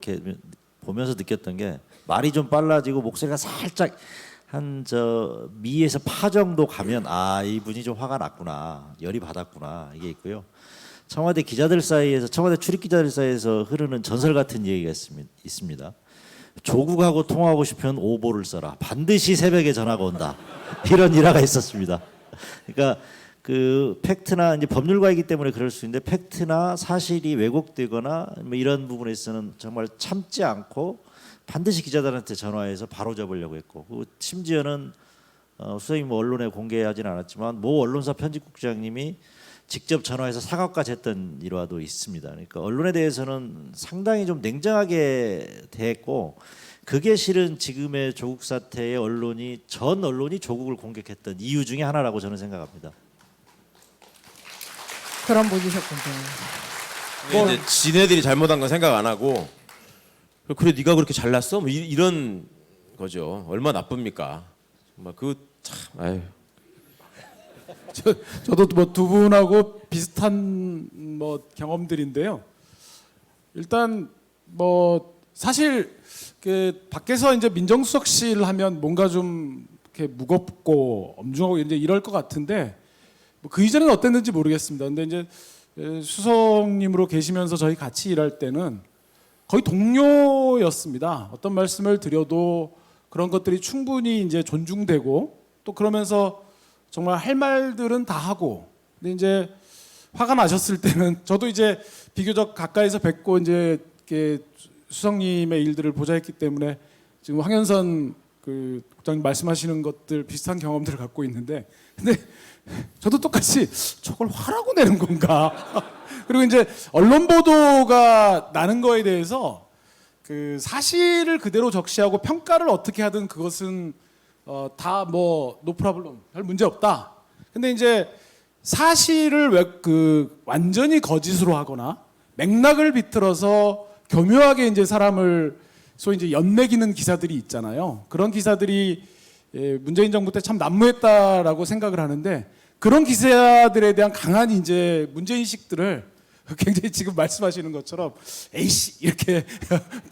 이렇게 보면서 느꼈던 게 말이 좀 빨라지고 목소리가 살짝 한 미에서 파 정도 가면 아 이분이 좀 화가 났구나 열이 받았구나 이게 있고요. 청와대 기자들 사이에서 청와대 출입 기자들 사이에서 흐르는 전설 같은 얘기가 있습니다. 조국하고 통화하고 싶으면 오보를 써라. 반드시 새벽에 전화가 온다. 이런 일화가 있었습니다. 그러니까 그 팩트나 이제 법률가이기 때문에 그럴 수 있는데 팩트나 사실이 왜곡되거나 뭐 이런 부분에서는 정말 참지 않고 반드시 기자들한테 전화해서 바로 잡으려고 했고 그리고 심지어는 수석이 뭐 언론에 공개하지는 않았지만 모 언론사 편집국장님이 직접 전화해서 사과까지 했던 일화도 있습니다. 그러니까 언론에 대해서는 상당히 좀 냉정하게 대했고 그게 실은 지금의 조국 사태의 전 언론이 조국을 공격했던 이유 중에 하나라고 저는 생각합니다. 그런 분이셨군요. 이제 지네들이 잘못한 건 생각 안 하고 그래 네가 그렇게 잘났어? 뭐 이런 거죠. 얼마나 나쁩니까? 정말 그참 아유. 저도 뭐 두 분하고 비슷한 뭐 경험들인데요. 일단 뭐 사실 그 밖에서 이제 민정수석실 하면 뭔가 좀 이렇게 무겁고 엄중하고 이제 이럴 것 같은데 뭐 그 이전에는 어땠는지 모르겠습니다. 근데 이제 수석님으로 계시면서 저희 같이 일할 때는 거의 동료였습니다. 어떤 말씀을 드려도 그런 것들이 충분히 이제 존중되고 또 그러면서 정말 할 말들은 다 하고 근데 이제 화가 나셨을 때는 저도 이제 비교적 가까이서 뵙고 이제 이렇게 수석님의 일들을 보자 했기 때문에 지금 황현선 그 국장님 말씀하시는 것들 비슷한 경험들을 갖고 있는데 근데 저도 똑같이 저걸 화라고 내는 건가 그리고 이제 언론 보도가 나는 거에 대해서 그 사실을 그대로 적시하고 평가를 어떻게 하든 그것은 다 뭐 노 프로블럼 별 문제 없다. 근데 이제 사실을 완전히 거짓으로 하거나 맥락을 비틀어서 교묘하게 이제 사람을 소위 이제 연매기는 기사들이 있잖아요. 그런 기사들이 문재인 정부 때 참 난무했다라고 생각을 하는데 그런 기사들에 대한 강한 이제 문제인식들을 굉장히 지금 말씀하시는 것처럼 에이씨 이렇게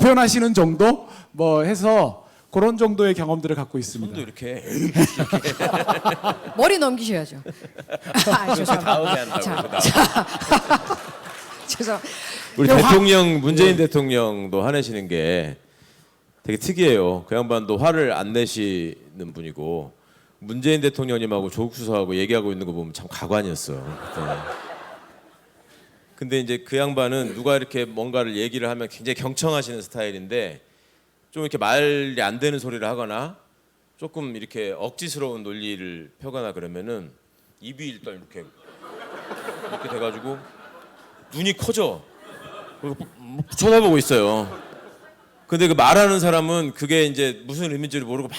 표현하시는 정도 뭐 해서 그런 정도의 경험들을 갖고 있습니다. 손도 이렇게 머리 넘기셔야죠. 죄송합니다. 다음에 한다고. 죄송. 우리 대통령 문재인 대통령도 화내시는 게 되게 특이해요. 그 양반도 화를 안 내시는 분이고 문재인 대통령님하고 조국 수석하고 얘기하고 있는 거 보면 참 가관이었어요. 근데 이제 그 양반은 누가 이렇게 뭔가를 얘기를 하면 굉장히 경청하시는 스타일인데 좀 이렇게 말이 안 되는 소리를 하거나 조금 이렇게 억지스러운 논리를 펴거나 그러면은 입이 일단 이렇게 돼가지고 눈이 커져. 쳐다보고 있어요. 근데 그 말하는 사람은 그게 이제 무슨 의미인지를 모르고 막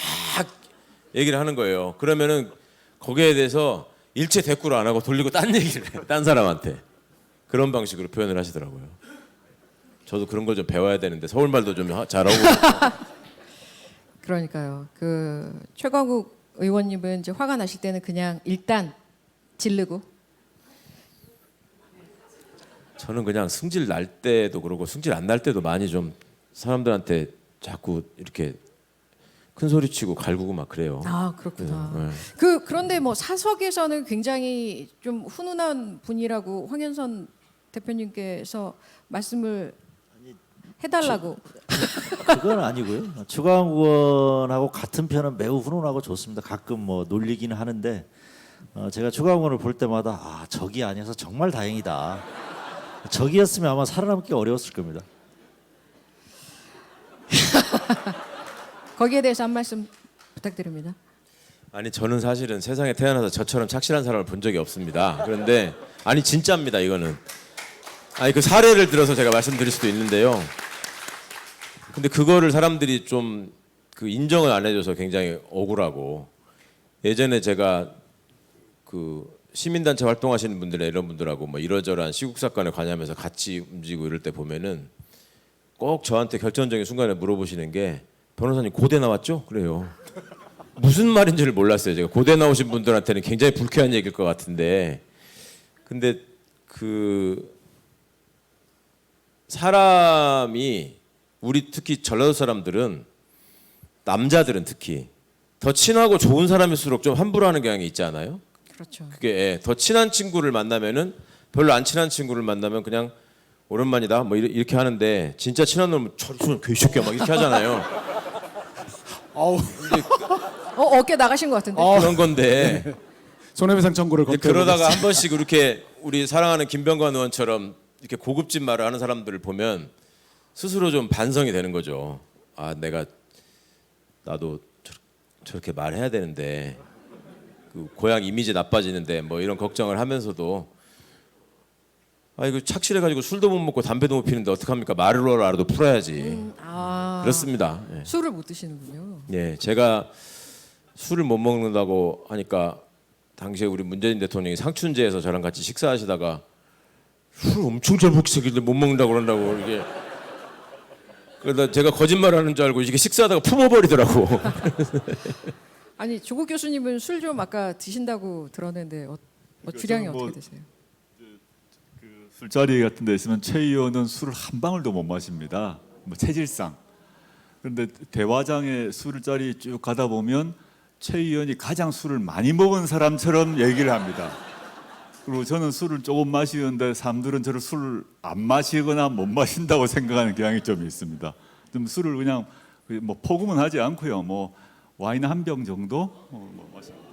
얘기를 하는 거예요. 그러면은 거기에 대해서 일체 대꾸를 안 하고 돌리고 딴 얘기를 해. 딴 사람한테. 그런 방식으로 표현을 하시더라고요. 저도 그런 걸 좀 배워야 되는데 서울말도 좀 잘하고. 그러니까요. 그 최광욱 의원님은 이제 화가 나실 때는 그냥 일단 지르고 저는 그냥 승질 날 때도 그러고 승질 안 날 때도 많이 좀 사람들한테 자꾸 이렇게 큰 소리 치고 갈구고 막 그래요. 아 그렇구나. 네. 그런데 뭐 사석에서는 굉장히 좀 훈훈한 분이라고 황현선 대표님께서 말씀을 해달라고. 그건 아니고요. 추가환 의원하고 같은 편은 매우 훈훈하고 좋습니다. 가끔 뭐 놀리기는 하는데 제가 추가환 의원을 볼 때마다 아 적이 아니어서 정말 다행이다. 적이었으면 아마 살아남기 어려웠을 겁니다. 거기에 대해서 한 말씀 부탁드립니다. 아니 저는 사실은 세상에 태어나서 저처럼 착실한 사람을 본 적이 없습니다. 그런데 아니 진짜입니다 이거는. 아니 그 사례를 들어서 제가 말씀드릴 수도 있는데요. 근데 그거를 사람들이 좀 그 인정을 안 해줘서 굉장히 억울하고 예전에 제가 그 시민단체 활동하시는 분들이나 이런 분들하고 뭐 이러저러한 시국 사건에 관여하면서 같이 움직이고 이럴 때 보면은 꼭 저한테 결정적인 순간에 물어보시는 게 변호사님 고대 나왔죠? 그래요. 무슨 말인지를 몰랐어요. 제가 고대 나오신 분들한테는 굉장히 불쾌한 얘기일 것 같은데 근데 그 사람이 우리 특히 전라도 사람들은 남자들은 특히 더 친하고 좋은 사람일수록 좀 함부로 하는 경향이 있지 않아요? 그렇죠. 그게 더 친한 친구를 만나면은 별로 안 친한 친구를 만나면 그냥 오랜만이다 뭐 이렇게 하는데 진짜 친한 놈은 저리 손 개새끼야 막 이렇게 하잖아요. 아우 어깨 나가신 것 같은데. 그런 건데 손해배상 청구를 이제 그러다가 한 번씩 이렇게 우리 사랑하는 김병관 의원처럼 이렇게 고급진 말을 하는 사람들을 보면 스스로 좀 반성이 되는 거죠. 아 나도 저렇게 말해야 되는데 그 고향 이미지 나빠지는데 뭐 이런 걱정을 하면서도 아 이거 착실해가지고 술도 못 먹고 담배도 못 피는데 어떡합니까? 말로라도 풀어야지. 그렇습니다. 예. 술을 못 드시는군요. 예, 제가 술을 못 먹는다고 하니까 당시에 우리 문재인 대통령이 상춘제에서 저랑 같이 식사하시다가 술 엄청 잘 먹시길래 못 먹는다고 그런다고 이게 그러다 제가 거짓말하는 줄 알고 이게 식사하다가 품어버리더라고. 아니 조국 교수님은 술 좀 아까 드신다고 들었는데 주량이 저는 뭐 어떻게 되세요? 그 술자리 같은 데 있으면 최 의원은 술을 한 방울도 못 마십니다. 뭐 체질상. 그런데 대화장에 술자리 쭉 가다 보면 최 의원이 가장 술을 많이 먹은 사람처럼 얘기를 합니다. 그리고 저는 술을 조금 마시는데 사람들은 저를 술을 안 마시거나 못 마신다고 생각하는 경향이 좀 있습니다. 좀 술을 그냥 뭐 포금은 하지 않고요. 뭐 와인 한 병 정도 마십니다.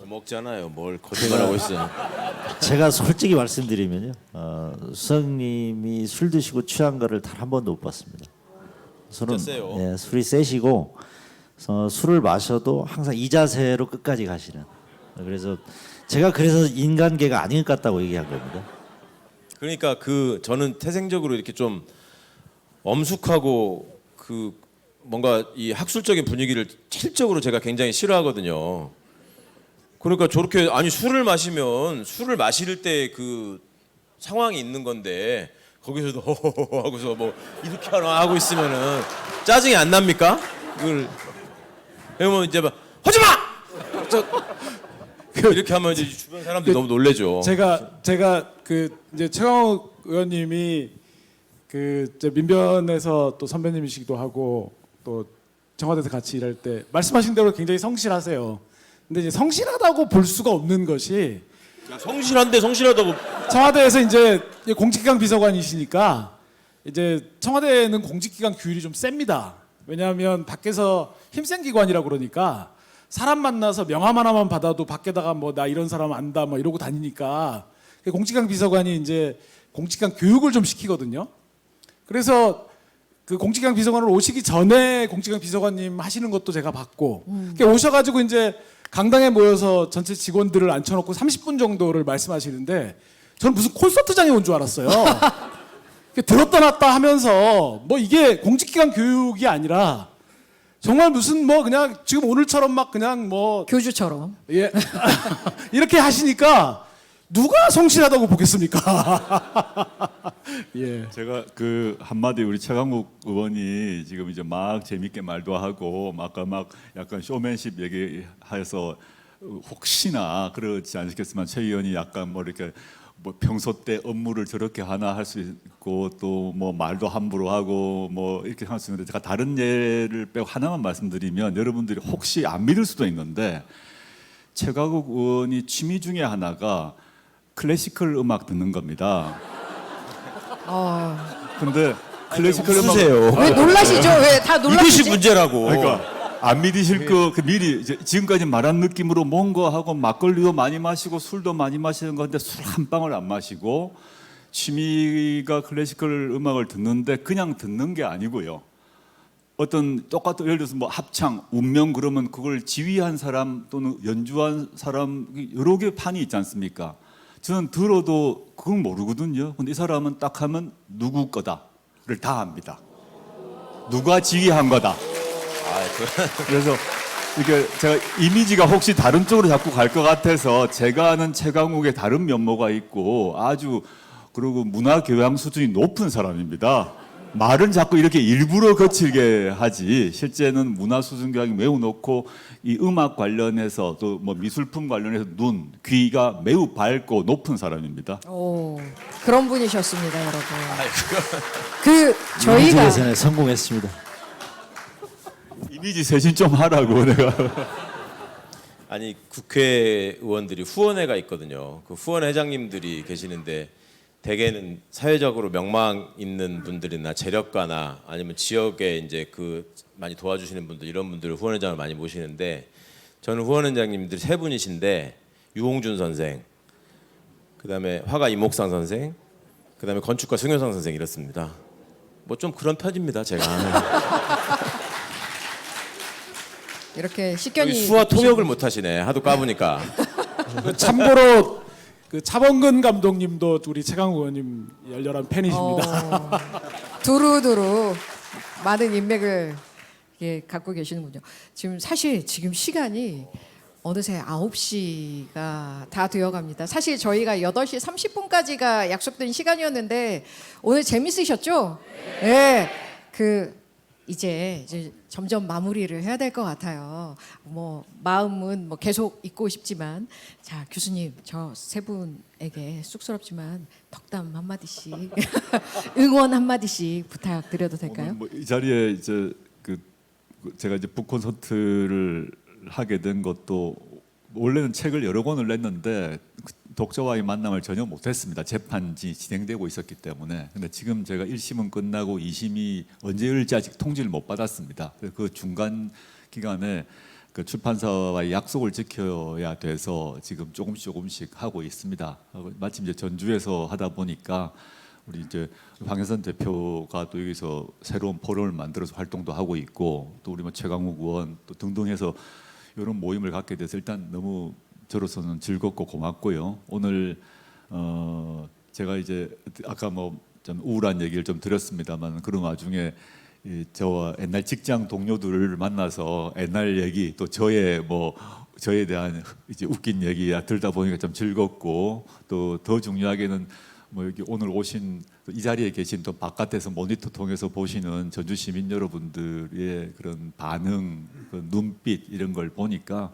먹잖아요. 뭘 거짓말하고 있어요. 제가 솔직히 말씀드리면요, 수석님이 술 드시고 취한 거를 단 한 번도 못 봤습니다. 진짜 세요. 예, 술이 세시고 술을 마셔도 항상 이 자세로 끝까지 가시는. 그래서 제가 그래서 인간계가 아닌 것 같다고 얘기한 겁니다. 그러니까 저는 태생적으로 이렇게 좀 엄숙하고 뭔가 이 학술적인 분위기를 실적으로 제가 굉장히 싫어하거든요. 그러니까 저렇게 술을 마시면 술을 마실 때 그 상황이 있는 건데 거기서도 허허허 하고서 뭐 이렇게 하고 있으면은 짜증이 안 납니까? 그걸 그러면 이제 막 하지 마! 이렇게 하면 이제 주변 사람들이 너무 놀래죠. 제가 이제 최강욱 의원님이 이제 민변에서 또 선배님이시기도 하고 또 청와대에서 같이 일할 때 말씀하신 대로 굉장히 성실하세요. 근데 이제 성실하다고 볼 수가 없는 것이 성실하다고 청와대에서 이제 공직기강 비서관이시니까 이제 청와대는 공직기강 규율이 좀 셉니다. 왜냐하면 밖에서 힘센 기관이라 그러니까 사람 만나서 명함 하나만 받아도 밖에다가 뭐 나 이런 사람 안다 뭐 이러고 다니니까 공직기강 비서관이 이제 공직기강 교육을 좀 시키거든요. 그래서 그 공직기강 비서관으로 오시기 전에 공직기강 비서관님 하시는 것도 제가 봤고 오셔가지고 이제 강당에 모여서 전체 직원들을 앉혀놓고 30분 정도를 말씀하시는데 저는 무슨 콘서트장에 온 줄 알았어요. 들었다 놨다 하면서 뭐 이게 공직기강 교육이 아니라 정말 무슨 뭐 그냥 지금 오늘처럼 막 그냥 뭐 교주처럼. 예 이렇게 하시니까 누가 성실하다고 보겠습니까? 예. 제가 그 한마디 우리 최강욱 의원이 지금 이제 막 재밌게 말도 하고 아까 막 약간 쇼맨십 얘기해서 혹시나 그렇지 않겠지만 최 의원이 약간 뭐 이렇게 뭐 평소 때 업무를 저렇게 하나 할 수 있고 또 뭐 말도 함부로 하고 뭐 이렇게 할 수 있는데 제가 다른 예를 빼고 하나만 말씀드리면 여러분들이 혹시 안 믿을 수도 있는데 최강욱 의원이 취미 중에 하나가 클래시컬 음악 듣는 겁니다. 근데 클래시컬 음악 왜 놀라시죠? 왜 다 이것이 놀라시지? 문제라고. 그러니까 안 믿으실 거 미리 이제 지금까지 말한 느낌으로 뭔가 하고 막걸리도 많이 마시고 술도 많이 마시는 건데 술 한 방울 안 마시고 취미가 클래시컬 음악을 듣는데 그냥 듣는 게 아니고요. 어떤 똑같은 예를 들어서 뭐 합창, 운명 그러면 그걸 지휘한 사람 또는 연주한 사람 여러 개 판이 있지 않습니까? 저는 들어도 그건 모르거든요. 근데 이 사람은 딱 하면 누구 거다를 다 압니다. 누가 지휘한 거다. 그래서 이게 제가 이미지가 혹시 다른 쪽으로 자꾸 갈 것 같아서 제가 아는 최강욱의 다른 면모가 있고 아주 그리고 문화 교양 수준이 높은 사람입니다. 말은 자꾸 이렇게 일부러 거칠게 하지 실제는 문화수준교양이 매우 높고 이 음악 관련해서 또 뭐 미술품 관련해서 눈, 귀가 매우 밝고 높은 사람입니다. 오, 그런 분이셨습니다, 여러분. 그 저희가 저희가 예선에 성공했습니다. 이미지 세신 좀 하라고 내가. 아니 국회의원들이 후원회가 있거든요. 그 후원회 회장님들이 계시는데 대개는 사회적으로 명망 있는 분들이나 재력가나 아니면 지역에 이제 그 많이 도와주시는 분들 이런 분들을 후원회장을 많이 모시는데 저는 후원회장님들이 세 분이신데 유홍준 선생, 그다음에 화가 이목상 선생, 그다음에 건축가 승효상 선생 이렇습니다. 뭐 좀 그런 편입니다 제가. 이렇게 여기 식견이 수화 통역을 못 하시네. 하도 까보니까. 참고로 그 차범근 감독님도 우리 최강욱 의원님 열렬한 팬이십니다. 두루두루 많은 인맥을 갖고 계시는군요. 지금 사실 지금 시간이 어느새 9시가 다 되어갑니다. 사실 저희가 8시 30분까지가 약속된 시간이었는데 오늘 재밌으셨죠? 네. 이제 점점 마무리를 해야 될 것 같아요. 뭐 마음은 뭐 계속 있고 싶지만 자 교수님 저 세 분에게 쑥스럽지만 덕담 한 마디씩 응원 한 마디씩 부탁드려도 될까요? 이 자리에 이제 제가 이제 북 콘서트를 하게 된 것도 원래는 책을 여러 권을 냈는데 독자와의 만남을 전혀 못했습니다. 재판이 진행되고 있었기 때문에. 근데 지금 제가 1심은 끝나고 2심이 언제 열지 아직 통지를 못 받았습니다. 그 중간 기간에 그 출판사와의 약속을 지켜야 돼서 지금 조금씩 하고 있습니다. 마침 이제 전주에서 하다 보니까 우리 이제 황현선 대표가 또 여기서 새로운 포럼을 만들어서 활동도 하고 있고 또 우리 뭐 최강욱 의원 또 등등 해서 이런 모임을 갖게 돼서 일단 너무 저로서는 즐겁고 고맙고요. 오늘 제가 이제 아까 뭐 좀 우울한 얘기를 좀 드렸습니다만 그런 와중에 저와 옛날 직장 동료들을 만나서 옛날 얘기 또 저에 대한 이제 웃긴 얘기 들다 보니까 좀 즐겁고 또 더 중요하게는 뭐 여기 오늘 오신 이 자리에 계신 또 바깥에서 모니터 통해서 보시는 전주 시민 여러분들의 그런 반응, 그 눈빛 이런 걸 보니까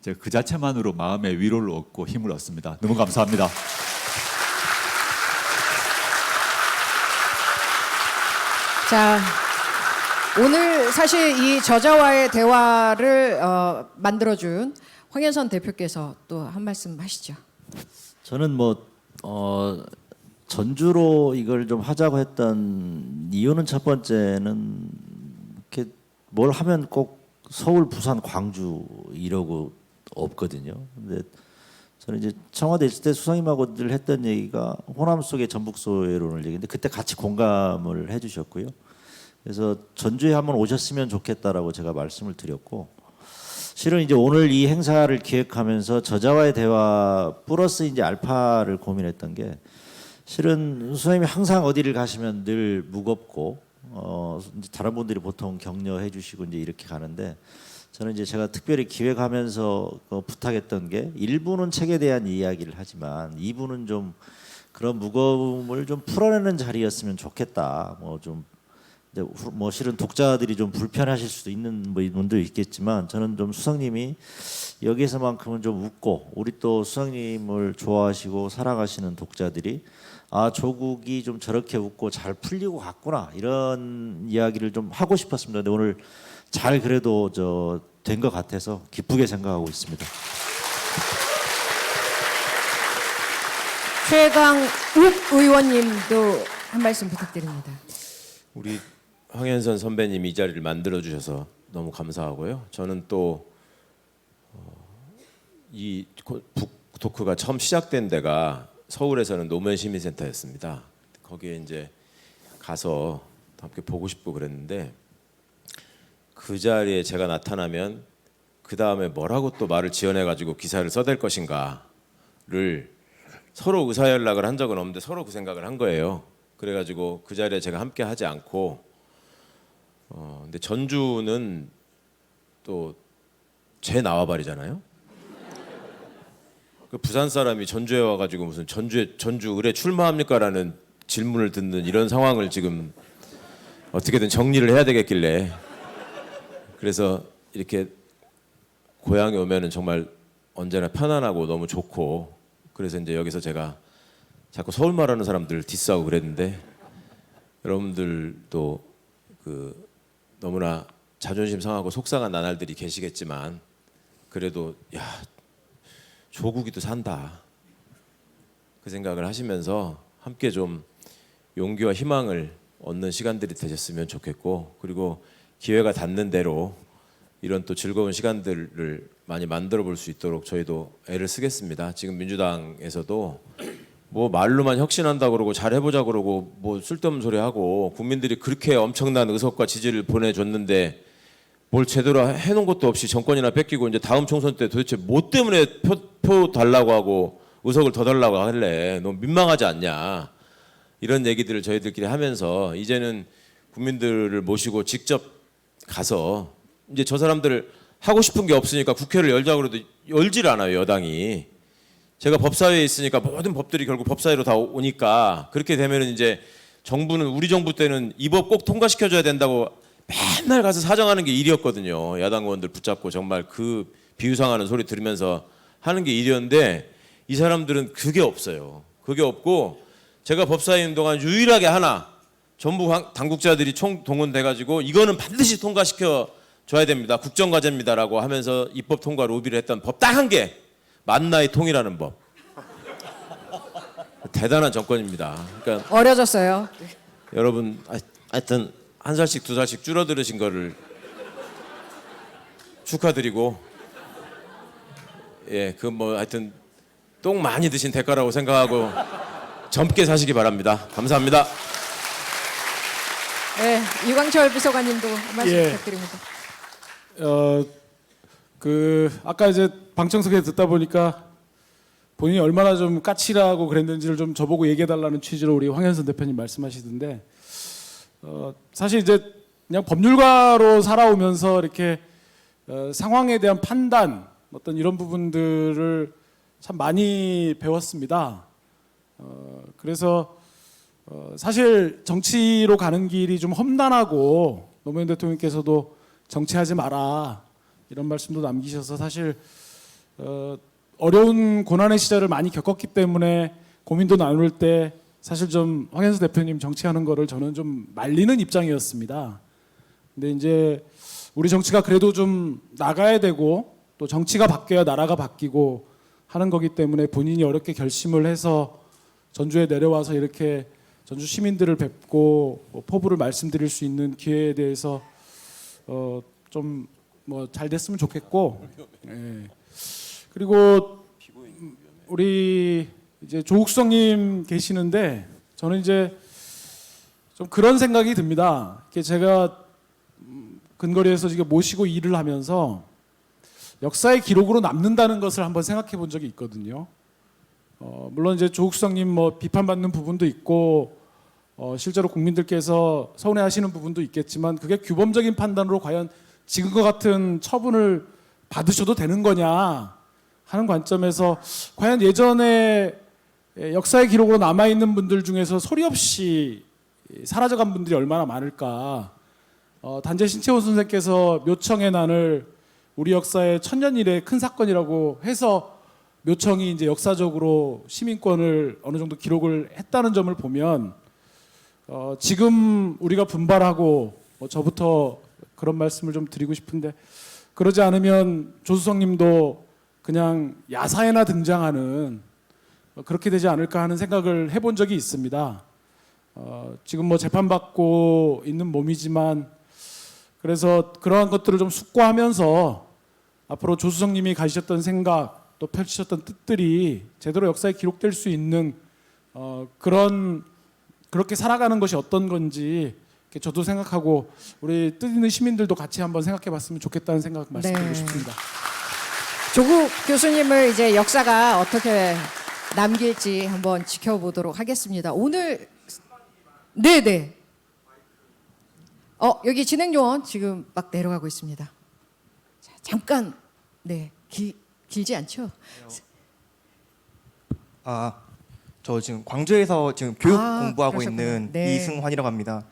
제가 그 자체만으로 마음의 위로를 얻고 힘을 얻습니다. 너무 감사합니다. 자, 오늘 사실 이 저자와의 대화를 만들어준 황현선 대표께서 또 한 말씀 하시죠. 저는 전주로 이걸 좀 하자고 했던 이유는 첫 번째는 이렇게 뭘 하면 꼭 서울, 부산, 광주 이러고 없거든요. 근데 저는 이제 청와대 있을 때 수석님하고 늘 했던 얘기가 호남 속의 전북 소외론을 얘기했는데 그때 같이 공감을 해주셨고요. 그래서 전주에 한번 오셨으면 좋겠다라고 제가 말씀을 드렸고 실은 이제 오늘 이 행사를 기획하면서 저자와의 대화 플러스 이제 알파를 고민했던 게 실은 수석님이 항상 어디를 가시면 늘 무겁고 이제 다른 분들이 보통 격려해 주시고 이제 이렇게 가는데 저는 이제 제가 특별히 기획하면서 부탁했던 게 1부는 책에 대한 이야기를 하지만 2부는 좀 그런 무거움을 좀 풀어내는 자리였으면 좋겠다. 뭐 실은 독자들이 좀 불편하실 수도 있는 분도 있겠지만 저는 좀 수석님이 여기에서만큼은 좀 웃고 우리 또 수석님을 좋아하시고 사랑하시는 독자들이 아 조국이 좀 저렇게 웃고 잘 풀리고 갔구나 이런 이야기를 좀 하고 싶었습니다. 근데 오늘 잘 그래도 된 것 같아서 기쁘게 생각하고 있습니다. 최강욱 의원님도 한 말씀 부탁드립니다. 우리 황현선 선배님이 이 자리를 만들어 주셔서 너무 감사하고요. 저는 또 이 북토크가 처음 시작된 데가 서울에서는 노무현 시민센터였습니다. 거기에 이제 가서 함께 보고 싶고 그랬는데 그 자리에 제가 나타나면 그 다음에 뭐라고 또 말을 지어내 가지고 기사를 써댈 것인가를 서로 의사연락을 한 적은 없는데 서로 그 생각을 한 거예요. 그래가지고 그 자리에 제가 함께 하지 않고 근데 전주는 또 제 나와바리잖아요. 그 부산 사람이 전주에 와가지고 무슨 전주 의뢰 출마합니까라는 질문을 듣는 이런 상황을 지금 어떻게든 정리를 해야 되겠길래 그래서 이렇게 고향에 오면은 정말 언제나 편안하고 너무 좋고 그래서 이제 여기서 제가 자꾸 서울 말하는 사람들 디스하고 그랬는데 여러분들도 그 너무나 자존심 상하고 속상한 나날들이 계시겠지만 그래도 야 조국이도 산다 그 생각을 하시면서 함께 좀 용기와 희망을 얻는 시간들이 되셨으면 좋겠고 그리고 기회가 닿는 대로 이런 또 즐거운 시간들을 많이 만들어 볼 수 있도록 저희도 애를 쓰겠습니다. 지금 민주당에서도 뭐 말로만 혁신한다 그러고 잘해보자 그러고 뭐 쓸데없는 소리 하고 국민들이 그렇게 엄청난 의석과 지지를 보내줬는데 뭘 제대로 해놓은 것도 없이 정권이나 뺏기고 이제 다음 총선 때 도대체 뭐 때문에 표 달라고 하고 의석을 더 달라고 할래 너무 민망하지 않냐 이런 얘기들을 저희들끼리 하면서 이제는 국민들을 모시고 직접 가서 이제 저 사람들 하고 싶은 게 없으니까 국회를 열자고 그래도 열질 않아요 여당이. 제가 법사위에 있으니까 모든 법들이 결국 법사위로 다 오니까 그렇게 되면은 이제 정부는 우리 정부 때는 이 법 꼭 통과시켜줘야 된다고 맨날 가서 사정하는 게 일이었거든요. 야당 의원들 붙잡고 정말 그 비유상하는 소리 들으면서 하는 게 일이었는데 이 사람들은 그게 없어요. 그게 없고 제가 법사위 있는 동안 유일하게 하나 전부 당국자들이 총동원돼가지고 이거는 반드시 통과시켜 줘야 됩니다. 국정과제입니다라고 하면서 입법 통과 로비를 했던 법 딱 한 개. 만나의 통이라는 법. 대단한 정권입니다. 그러니까 어려졌어요. 여러분 하여튼 한 살씩 두 살씩 줄어들으신 거를 축하드리고 예, 그 뭐 하여튼 똥 많이 드신 대가라고 생각하고 젊게 사시기 바랍니다. 감사합니다. 네, 이광철 비서관님도 한 말씀 예. 부탁드립니다. 아까 이제 방청석에 듣다 보니까 본인이 얼마나 좀 까칠하고 그랬는지를 좀 저보고 얘기해달라는 취지로 우리 황현선 대표님 말씀하시던데 사실 이제 그냥 법률가로 살아오면서 이렇게 상황에 대한 판단 어떤 이런 부분들을 참 많이 배웠습니다. 그래서 사실 정치로 가는 길이 좀 험난하고 노무현 대통령께서도 정치하지 마라 이런 말씀도 남기셔서 사실 어려운 고난의 시절을 많이 겪었기 때문에 고민도 나눌 때 사실 좀 황현수 대표님 정치하는 거를 저는 좀 말리는 입장이었습니다. 근데 이제 우리 정치가 그래도 좀 나가야 되고 또 정치가 바뀌어야 나라가 바뀌고 하는 거기 때문에 본인이 어렵게 결심을 해서 전주에 내려와서 이렇게 전주 시민들을 뵙고 포부를 말씀드릴 수 있는 기회에 대해서 좀 뭐 잘 됐으면 좋겠고 예. 그리고 우리 이제 조국성님 계시는데 저는 이제 좀 그런 생각이 듭니다. 이렇게 제가 근거리에서 지금 모시고 일을 하면서 역사의 기록으로 남는다는 것을 한번 생각해 본 적이 있거든요. 물론 이제 조국성님 뭐 비판받는 부분도 있고 실제로 국민들께서 서운해하시는 부분도 있겠지만 그게 규범적인 판단으로 과연 지금과 같은 처분을 받으셔도 되는 거냐 하는 관점에서 과연 예전에 역사의 기록으로 남아있는 분들 중에서 소리 없이 사라져간 분들이 얼마나 많을까. 단재 신채호 선생께서 묘청의 난을 우리 역사의 천년 이래 큰 사건이라고 해서 묘청이 이제 역사적으로 시민권을 어느 정도 기록을 했다는 점을 보면 지금 우리가 분발하고 저부터 그런 말씀을 좀 드리고 싶은데 그러지 않으면 조수성 님도 그냥 야사에나 등장하는 그렇게 되지 않을까 하는 생각을 해본 적이 있습니다. 지금 뭐 재판받고 있는 몸이지만 그래서 그러한 것들을 좀 숙고하면서 앞으로 조수성 님이 가지셨던 생각 또 펼치셨던 뜻들이 제대로 역사에 기록될 수 있는 그렇게 살아가는 것이 어떤 건지 저도 생각하고 우리 뜻 있는 시민들도 같이 한번 생각해봤으면 좋겠다는 생각 말씀드리고 싶습니다. 조국 교수님을 이제 역사가 어떻게 남길지 한번 지켜보도록 하겠습니다. 오늘 네네. 여기 진행 요원 지금 막 내려가고 있습니다. 자, 잠깐 네 길지 않죠? 저 지금 광주에서 지금 교육 공부하고 그러셨구나. 있는 네. 이승환이라고 합니다.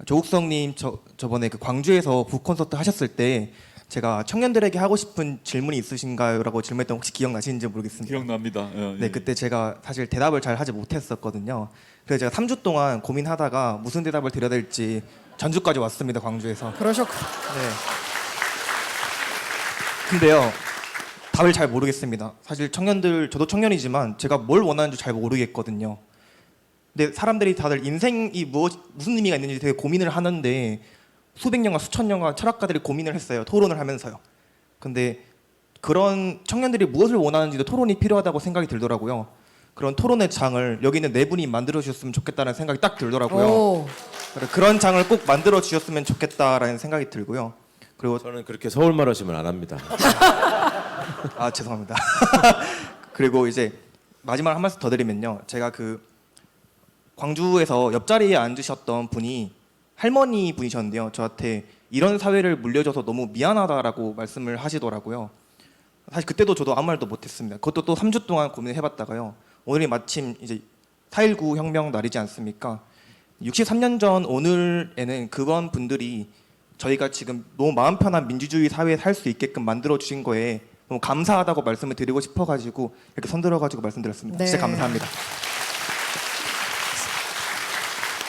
조국성님 저번에 그 광주에서 북 콘서트 하셨을 때 제가 청년들에게 하고 싶은 질문이 있으신가요라고 질문했던 혹시 기억나시는지 모르겠습니다. 기억납니다. 예, 네, 예. 그때 제가 사실 대답을 잘 하지 못했었거든요. 그래서 제가 3주 동안 고민하다가 무슨 대답을 드려야 될지 전주까지 왔습니다. 광주에서. 그러셨고 네. 근데요, 답을 잘 모르겠습니다. 사실 청년들, 저도 청년이지만 제가 뭘 원하는지 잘 모르겠거든요. 근데 사람들이 다들 인생이 무슨 의미가 있는지 되게 고민을 하는데 수백 년과 수천 년과 철학가들이 고민을 했어요. 토론을 하면서요. 근데 그런 청년들이 무엇을 원하는지도 토론이 필요하다고 생각이 들더라고요. 그런 토론의 장을 여기 있는 네 분이 만들어 주셨으면 좋겠다는 생각이 딱 들더라고요. 오, 그런 장을 꼭 만들어 주셨으면 좋겠다라는 생각이 들고요. 그리고 저는 그렇게 서울말 하시면 안 합니다. 아 죄송합니다. 그리고 이제 마지막 한 말씀 더 드리면요. 제가 그 광주에서 옆자리에 앉으셨던 분이 할머니 분이셨는데요. 저한테 이런 사회를 물려줘서 너무 미안하다라고 말씀을 하시더라고요. 사실 그때도 저도 아무 말도 못했습니다. 그것도 또 3주 동안 고민해봤다가요. 오늘이 마침 이제 4.19 혁명 날이지 않습니까? 63년 전 오늘에는 그런 분들이 저희가 지금 너무 마음 편한 민주주의 사회에 살 수 있게끔 만들어 주신 거에 너무 감사하다고 말씀을 드리고 싶어가지고 이렇게 손들어가지고 말씀드렸습니다. 네. 진짜 감사합니다.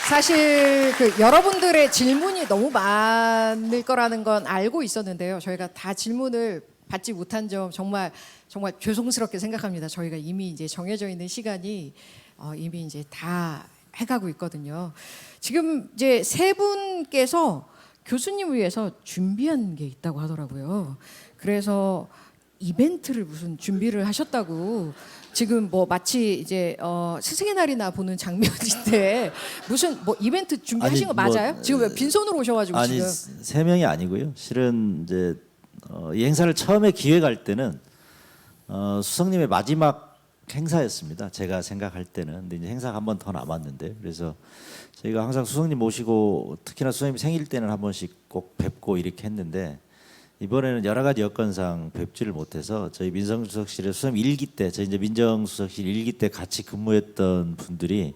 사실 그 여러분들의 질문이 너무 많을 거라는 건 알고 있었는데요. 저희가 다 질문을 받지 못한 점 정말 죄송스럽게 생각합니다. 저희가 이미 이제 정해져 있는 시간이 이미 이제 다 해가고 있거든요. 지금 이제 세 분께서 교수님을 위해서 준비한 게 있다고 하더라고요. 그래서 이벤트를 무슨 준비를 하셨다고 지금 뭐 마치 이제 스승의 날이나 보는 장면인데 무슨 뭐 이벤트 준비하신 아니, 거 맞아요? 뭐, 지금 왜 빈손으로 오셔가지고 아니 지금 세 명이 아니고요. 실은 이제 이 행사를 처음에 기획할 때는 수석님의 마지막 행사였습니다. 제가 생각할 때는. 근데 이제 행사가 한 번 더 남았는데 그래서 저희가 항상 수석님 모시고 특히나 수석님 생일 때는 한 번씩 꼭 뵙고 이렇게 했는데 이번에는 여러 가지 여건상 뵙지를 못해서 저희 민정수석실에 수석님 일기 때 저희 이제 민정수석실 일기 때 같이 근무했던 분들이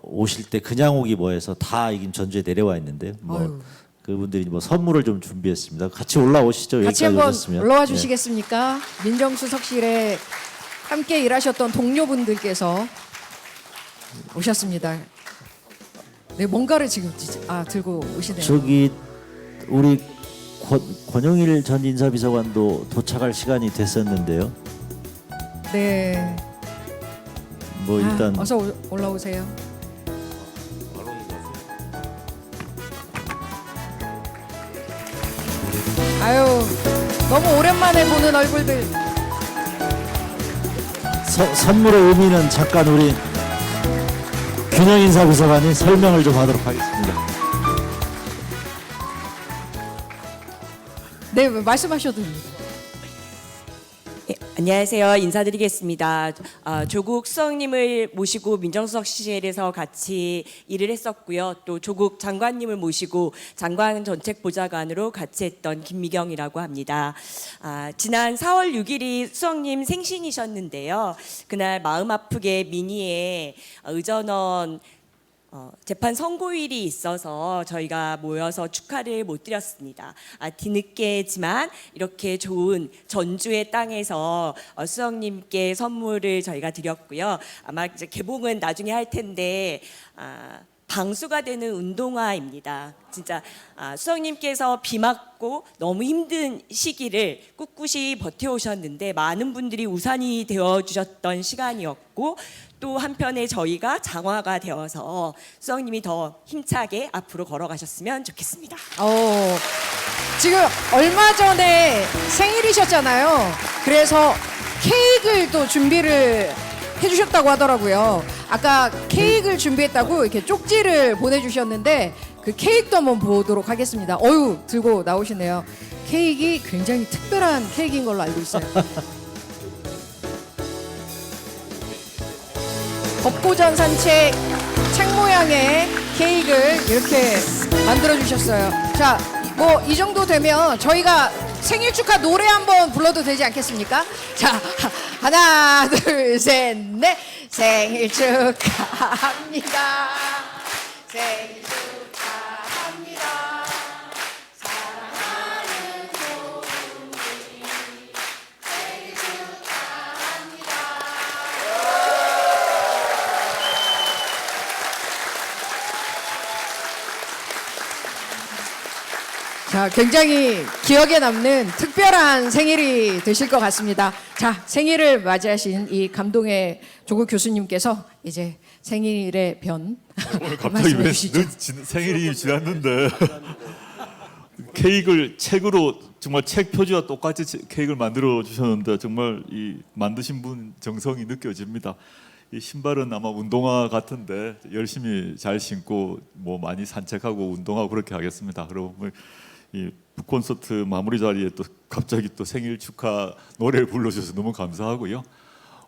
오실 때 그냥 오기 뭐해서 다 이긴 전주에 내려와 있는데요. 뭐 아유. 그분들이 뭐 선물을 좀 준비했습니다. 같이 올라오시죠. 같이 여기까지 한번 오셨으면. 올라와 네. 주시겠습니까? 민정수석실에 함께 일하셨던 동료분들께서 오셨습니다. 네, 뭔가를 지금 들고 오시네요. 저기 우리 권영일 전 인사비서관도 도착할 시간이 됐었는데요. 네. 뭐 일단 어서 올라오세요. 아유, 너무 오랜만에 보는 얼굴들. 선물의 의미는 잠깐 우리 균형 인사비서관이 설명을 좀 하도록 하겠습니다. 네, 말씀하셔도 됩니다. 예, 안녕하세요. 인사드리겠습니다. 조국 수석님을 모시고 민정수석실에서 같이 일을 했었고요. 또 조국 장관님을 모시고 장관정책보좌관으로 같이 했던 김미경이라고 합니다. 지난 4월 6일이 수석님 생신이셨는데요. 그날 마음 아프게 민의에 의전원 재판 선고일이 있어서 저희가 모여서 축하를 못 드렸습니다. 뒤늦게지만 이렇게 좋은 전주의 땅에서 수석님께 선물을 저희가 드렸고요. 아마 이제 개봉은 나중에 할 텐데 방수가 되는 운동화입니다. 진짜 수석님께서 비 맞고 너무 힘든 시기를 꿋꿋이 버텨오셨는데 많은 분들이 우산이 되어주셨던 시간이었고 또 한편에 저희가 장화가 되어서 수석님이 더 힘차게 앞으로 걸어가셨으면 좋겠습니다. 지금 얼마 전에 생일이셨잖아요. 그래서 케이크를 또 준비를 해주셨다고 하더라고요. 아까 케이크를 준비했다고 이렇게 쪽지를 보내주셨는데 그 케이크도 한번 보도록 하겠습니다. 들고 나오시네요. 케이크 굉장히 특별한 케이크인 걸로 알고 있어요. 벚고전 산책 책 모양의 케이크를 이렇게 만들어 주셨어요. 자, 뭐 이 정도 되면 저희가 생일 축하 노래 한번 불러도 되지 않겠습니까? 자, 하나, 둘, 셋, 넷. 생일 축하합니다. 생일 축하. 자, 굉장히 기억에 남는 특별한 생일이 되실 것 같습니다. 자, 생일을 맞이하신 이 감동의 조국 교수님께서 이제 생일의 변 오늘 갑자기 말씀해 왜 주시죠. 생일이 지났는데 케이크를 책으로 정말 책 표지와 똑같이 케이크를 만들어 주셨는데 정말 이 만드신 분 정성이 느껴집니다. 이 신발은 아마 운동화 같은데 열심히 잘 신고 뭐 많이 산책하고 운동하고 그렇게 하겠습니다. 그리고 이 콘서트 마무리 자리에 또 갑자기 또 생일 축하 노래를 불러주셔서 너무 감사하고요.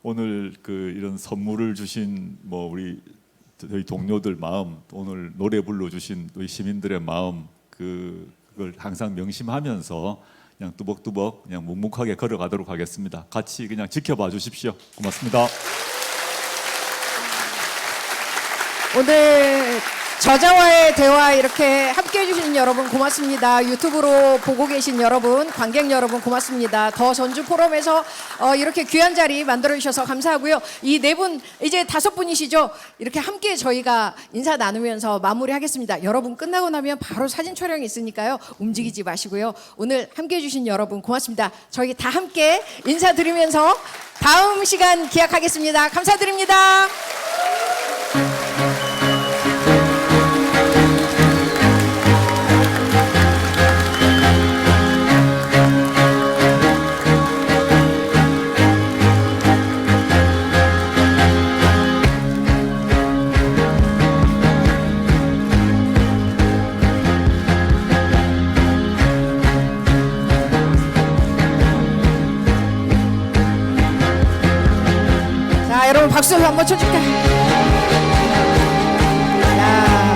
오늘 그 이런 선물을 주신 뭐 우리 저희 동료들 마음, 오늘 노래 불러주신 우리 시민들의 마음 그걸 항상 명심하면서 그냥 뚜벅뚜벅 그냥 묵묵하게 걸어가도록 하겠습니다. 같이 그냥 지켜봐 주십시오. 고맙습니다. 오늘 저자와의 대화 이렇게 함께해 주신 여러분 고맙습니다. 유튜브로 보고 계신 여러분, 관객 여러분 고맙습니다. 더 전주 포럼에서 이렇게 귀한 자리 만들어 주셔서 감사하고요. 이 네 분 이제 5분이시죠. 이렇게 함께 저희가 인사 나누면서 마무리하겠습니다. 여러분 끝나고 나면 바로 사진 촬영이 있으니까요. 움직이지 마시고요. 오늘 함께해 주신 여러분 고맙습니다. 저희 다 함께 인사드리면서 다음 시간 기약하겠습니다. 감사드립니다. 자, 여러분 박수 한번 쳐줄게요. 야.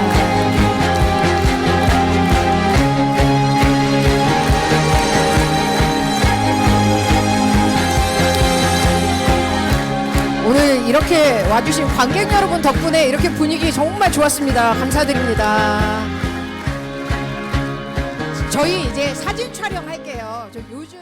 오늘 이렇게 와주신 관객 여러분 덕분에 이렇게 분위기 정말 좋았습니다. 감사드립니다. 저희 이제 사진 촬영할게요. 저 요즘